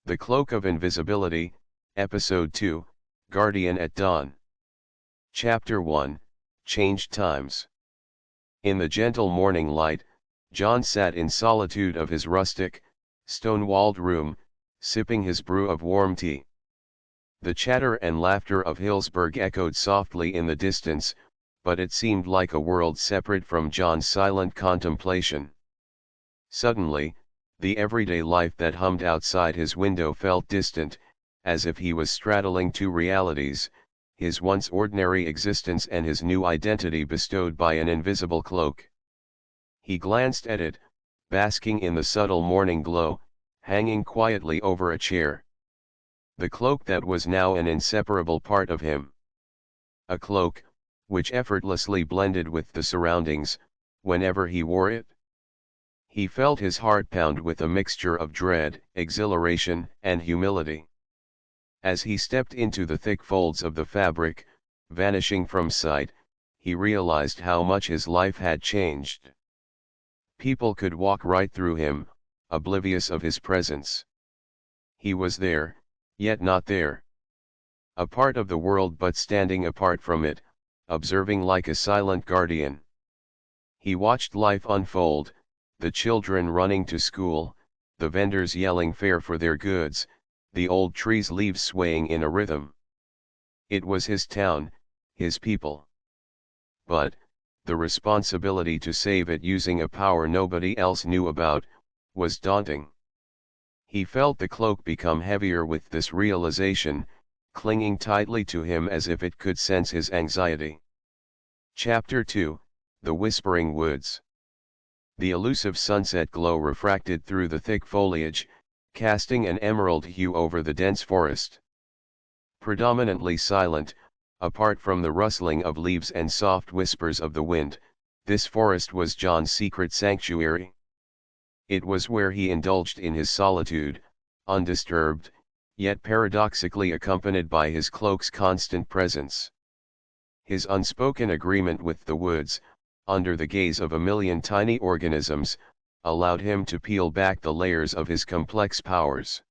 The Cloak of Invisibility, Episode 2, Guardian at Dawn. Chapter 1, Changed Times. In the gentle morning light, John sat in solitude of his rustic, stone-walled room, sipping his brew of warm tea. The chatter and laughter of Hillsburg echoed softly in the distance, but it seemed like a world separate from John's silent contemplation. Suddenly, the everyday life that hummed outside his window felt distant, as if he was straddling two realities, his once ordinary existence and his new identity bestowed by an invisible cloak. He glanced at it, basking in the subtle morning glow, hanging quietly over a chair. The cloak that was now an inseparable part of him. A cloak, which effortlessly blended with the surroundings, whenever he wore it. He felt his heart pound with a mixture of dread, exhilaration, and humility. As he stepped into the thick folds of the fabric, vanishing from sight, he realized how much his life had changed. People could walk right through him, oblivious of his presence. He was there, yet not there. A part of the world but standing apart from it, observing like a silent guardian. He watched life unfold, the children running to school, the vendors yelling fare for their goods, the old trees' leaves swaying in a rhythm. It was his town, his people. But, the responsibility to save it using a power nobody else knew about, was daunting. He felt the cloak become heavier with this realization, clinging tightly to him as if it could sense his anxiety. Chapter 2, The Whispering Woods. The elusive sunset glow refracted through the thick foliage, casting an emerald hue over the dense forest. Predominantly silent, apart from the rustling of leaves and soft whispers of the wind, this forest was John's secret sanctuary. It was where he indulged in his solitude, undisturbed, yet paradoxically accompanied by his cloak's constant presence. His unspoken agreement with the woods, under the gaze of a million tiny organisms, allowed him to peel back the layers of his complex powers.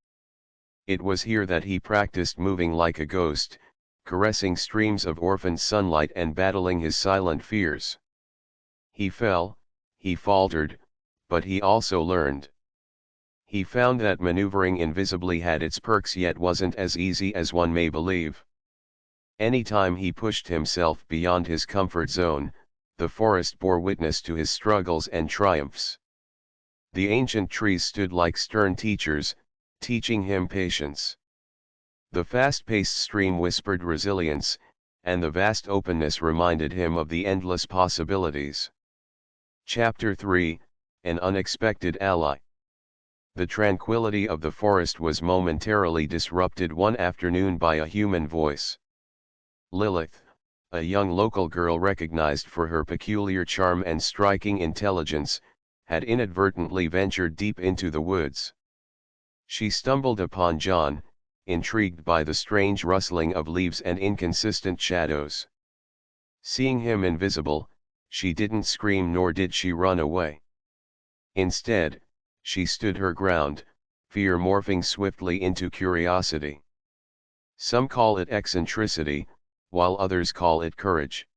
It was here that he practiced moving like a ghost, caressing streams of orphaned sunlight and battling his silent fears. He fell, he faltered, but he also learned. He found that maneuvering invisibly had its perks yet wasn't as easy as one may believe. Anytime he pushed himself beyond his comfort zone, the forest bore witness to his struggles and triumphs. The ancient trees stood like stern teachers, teaching him patience. The fast-paced stream whispered resilience, and the vast openness reminded him of the endless possibilities. Chapter 3, An Unexpected Ally. The tranquility of the forest was momentarily disrupted one afternoon by a human voice. Lilith, a young local girl recognized for her peculiar charm and striking intelligence, had inadvertently ventured deep into the woods. She stumbled upon John, intrigued by the strange rustling of leaves and inconsistent shadows. Seeing him invisible, she didn't scream nor did she run away. Instead, she stood her ground, fear morphing swiftly into curiosity. Some call it eccentricity, while others call it courage.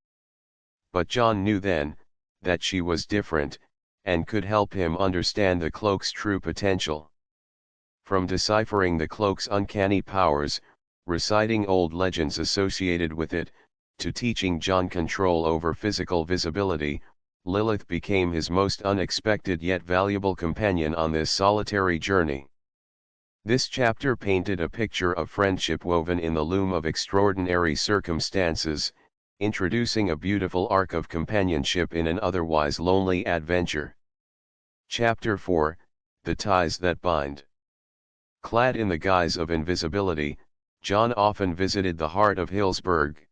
But John knew then, that she was different, and could help him understand the cloak's true potential. From deciphering the cloak's uncanny powers, reciting old legends associated with it, to teaching John control over physical visibility, Lilith became his most unexpected yet valuable companion on this solitary journey. This chapter painted a picture of friendship woven in the loom of extraordinary circumstances, introducing a beautiful arc of companionship in an otherwise lonely adventure. Chapter 4, The Ties That Bind. Clad in the guise of invisibility, John often visited the heart of Hillsburg.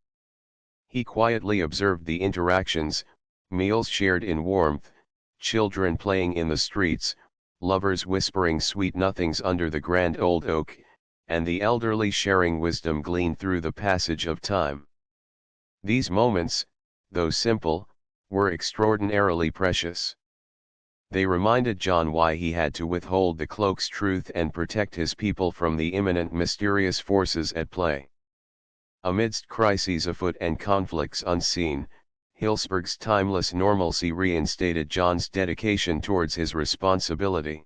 He quietly observed the interactions, meals shared in warmth, children playing in the streets, lovers whispering sweet nothings under the grand old oak, and the elderly sharing wisdom gleaned through the passage of time. These moments, though simple, were extraordinarily precious. They reminded John why he had to withhold the cloak's truth and protect his people from the imminent mysterious forces at play. Amidst crises afoot and conflicts unseen, Hillsburg's timeless normalcy reinstated John's dedication towards his responsibility.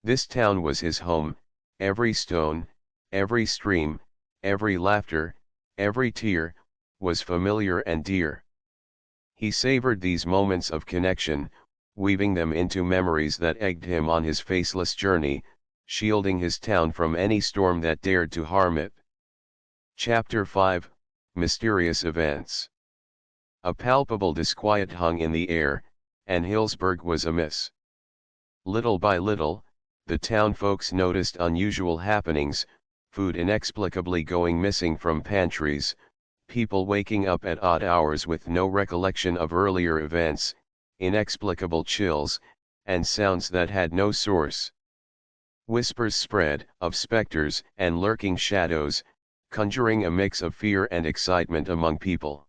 This town was his home, every stone, every stream, every laughter, every tear, was familiar and dear. He savored these moments of connection, weaving them into memories that egged him on his faceless journey, shielding his town from any storm that dared to harm it. Chapter 5, Mysterious Events. A palpable disquiet hung in the air, and Hillsburg was amiss. Little by little, the town folks noticed unusual happenings, food inexplicably going missing from pantries, people waking up at odd hours with no recollection of earlier events, inexplicable chills, and sounds that had no source. Whispers spread, of specters and lurking shadows, conjuring a mix of fear and excitement among people.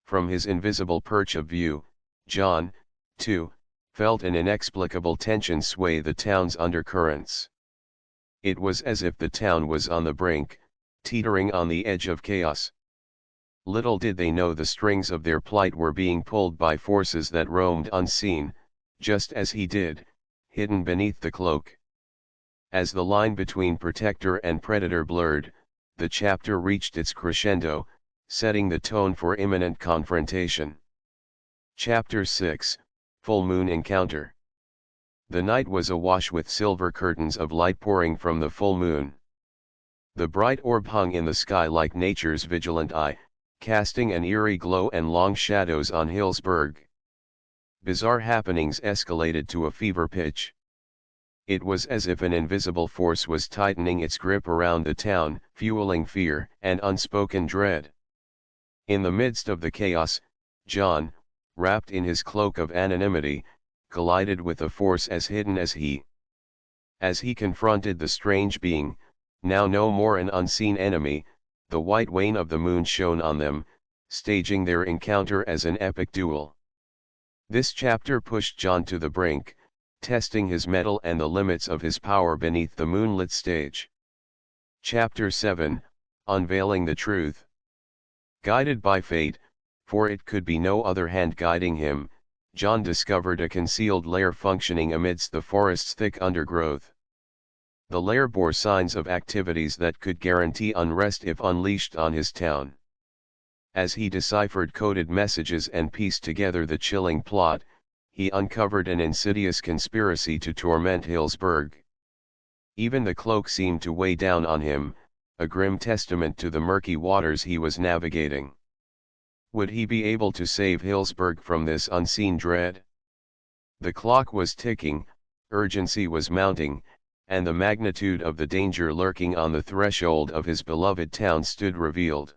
From his invisible perch of view, John, too, felt an inexplicable tension sway the town's undercurrents. It was as if the town was on the brink, teetering on the edge of chaos. Little did they know the strings of their plight were being pulled by forces that roamed unseen, just as he did, hidden beneath the cloak. As the line between protector and predator blurred, the chapter reached its crescendo, setting the tone for imminent confrontation. Chapter 6, Full Moon Encounter. The night was awash with silver curtains of light pouring from the full moon. The bright orb hung in the sky like nature's vigilant eye, casting an eerie glow and long shadows on Hillsburg. Bizarre happenings escalated to a fever pitch. It was as if an invisible force was tightening its grip around the town, fueling fear and unspoken dread. In the midst of the chaos, John, wrapped in his cloak of anonymity, collided with a force as hidden as he. As he confronted the strange being, now no more an unseen enemy, the white wane of the moon shone on them, staging their encounter as an epic duel. This chapter pushed John to the brink, testing his mettle and the limits of his power beneath the moonlit stage. Chapter 7, Unveiling the Truth. Guided by fate, for it could be no other hand guiding him, John discovered a concealed lair functioning amidst the forest's thick undergrowth. The lair bore signs of activities that could guarantee unrest if unleashed on his town. As he deciphered coded messages and pieced together the chilling plot, he uncovered an insidious conspiracy to torment Hillsburg. Even the cloak seemed to weigh down on him, a grim testament to the murky waters he was navigating. Would he be able to save Hillsburg from this unseen dread? The clock was ticking, urgency was mounting, and the magnitude of the danger lurking on the threshold of his beloved town stood revealed.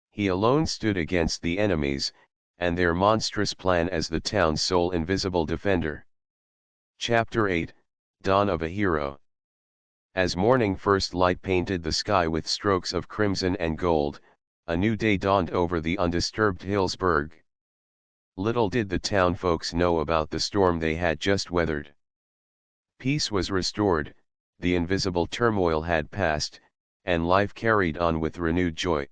He alone stood against the enemies, and their monstrous plan as the town's sole invisible defender. Chapter 8, Dawn of a Hero. As morning first light painted the sky with strokes of crimson and gold, a new day dawned over the undisturbed Hillsburg. Little did the town folks know about the storm they had just weathered. Peace was restored, the invisible turmoil had passed, and life carried on with renewed joy.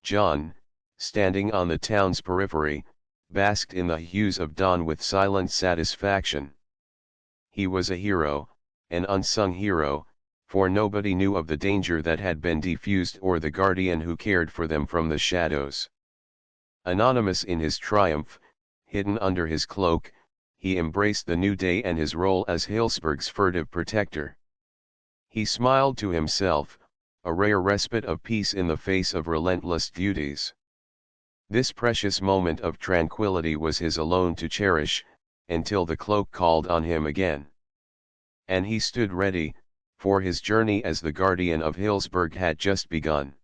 John, standing on the town's periphery, basked in the hues of dawn with silent satisfaction. He was a hero, an unsung hero, for nobody knew of the danger that had been defused or the guardian who cared for them from the shadows. Anonymous in his triumph, hidden under his cloak, he embraced the new day and his role as Hillsburg's furtive protector. He smiled to himself, a rare respite of peace in the face of relentless duties. This precious moment of tranquility was his alone to cherish, until the cloak called on him again. And he stood ready, for his journey as the guardian of Hillsburg had just begun.